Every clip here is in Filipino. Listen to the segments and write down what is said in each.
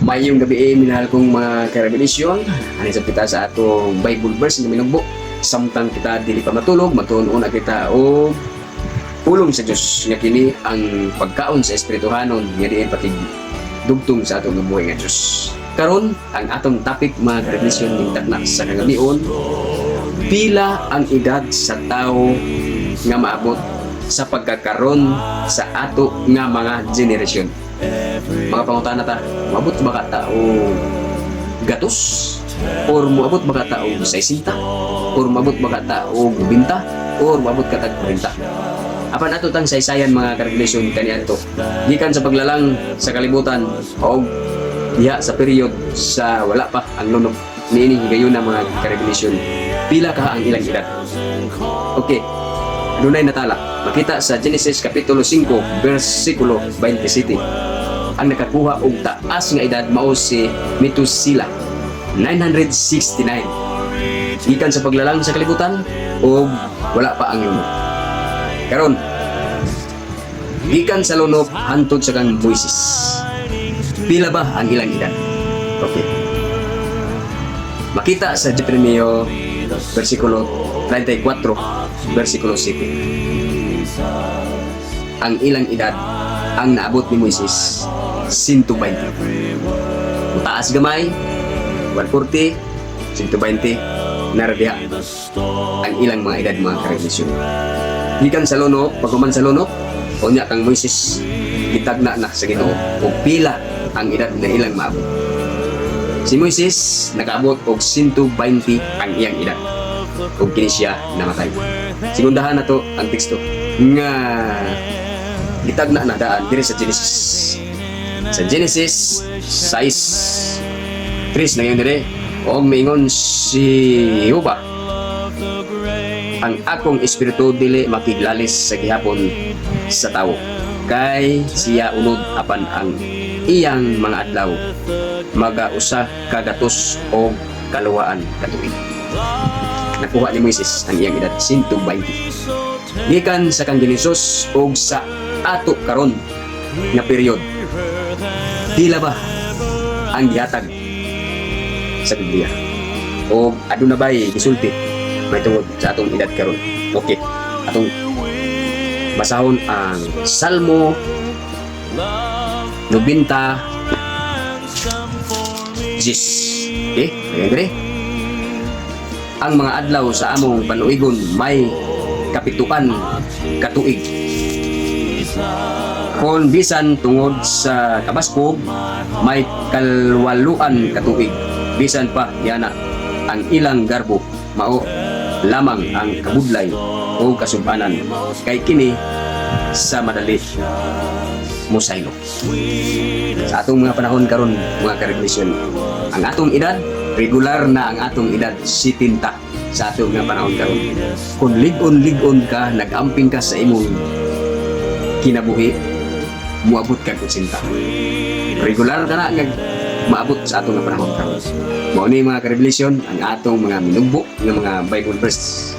Mayong gabi minahal kong mga karabalisyon. Ano sa kita sa atong Bible verse na minugbo. Samtang kita dili pa matulog, matuon na kita o pulong sa Dios nga kini ang pagkaon sa espirituhanon nga diin pati dugtong sa atong buhay nga Dios. Karon ang atong topic mga karabalisyon ning tagna sa kagabion, pila ang edad sa tao nga maabot sa pagkakaroon sa ato nga mga generasyon. Mga pangutana ta, maabot ba ka tao gatos? Or maabot ba ka tao 60? Or maabot ba ka tao 20? Or maabot ka tag 40? Apan ato tang saysayan mga karaglasyon kaniadto gikan sa paglalang sa kalibutan o diha sa period sa wala pa ang lunok niini higayon na mga karaglasyon. Pila ka ang ilang edad? Okay, dunay natala makita sa Genesis kapitulo 5 versikulo 27. Ang nakakuha og taas nga edad mao si Metusela, 969. Gikan sa paglalang sa kalibutan o wala pa ang lunok. Karon gikan sa lunok hantod sa kang Moises. Pila ba ang ilang edad? Okay. Makita sa Deuteronomio versikulo 34 versikulo 7. Ang ilang edad ang naabot ni Moises 120. Taas gamay 140, 120 naradiha ang ilang mga edad mga karaglasyon. Gikan sa lunok, pagkuman sa lunok, unya kang Moises gitagna na sa Ginoo og pila ang edad na ilang maabot. Si Moises nakaabot og 120 ang iyang edad ug kini siya namatay. Sigundahan nato ang teksto nga gitagna na daan diri sa Genesis. Sa Genesis 6:3 na yun dire, og maingon si Jehova, ang akong espiritu dili makiglalis sa gihapon sa tawo, kay siya unod apan ang iyang mga adlaw magausa kagatos o kaluwaan katuig. Nakuha ni Moises ang iyang edad 120. Gikan sa kang Genesis og sa ato karon nga period, pila ba ang gihatag sa Biblia? O aduna bay gisulti may tungod sa atong edad karon? Okay, atong basahon ang Salmo 90 Jis. Okay, okay. Ang mga adlaw sa among panuigon may kapituan katuig. Kung bisan tungod sa kabaskog may kalwaluan katuig. Bisan pa yana ang ilang garbo mao lamang ang kabudlay o kasub-anan kay kini sa madali musaylo. Sa atong mga panahon karon mga karaglasyon, ang atong edad regular na ang atong edad 70 sa atong mga panahon karon. Kung ligon ka, nag-amping ka sa imong kinabuhi, muabot ka kung sinta. Regular ka na nga maabot sa atong mga panahon karon. Mao ni mga karaglasyon ang atong mga minugbo ng mga Bible verse.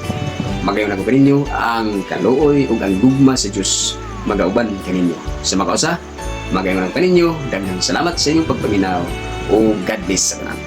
Magayon ako kaninyo ang kaluoy ug ang gugma sa Dios magauban kaninyo. Sa makausa, magayon ako kaninyo. Daghang salamat sa inyong pagpaminaw o God bless sa tanan.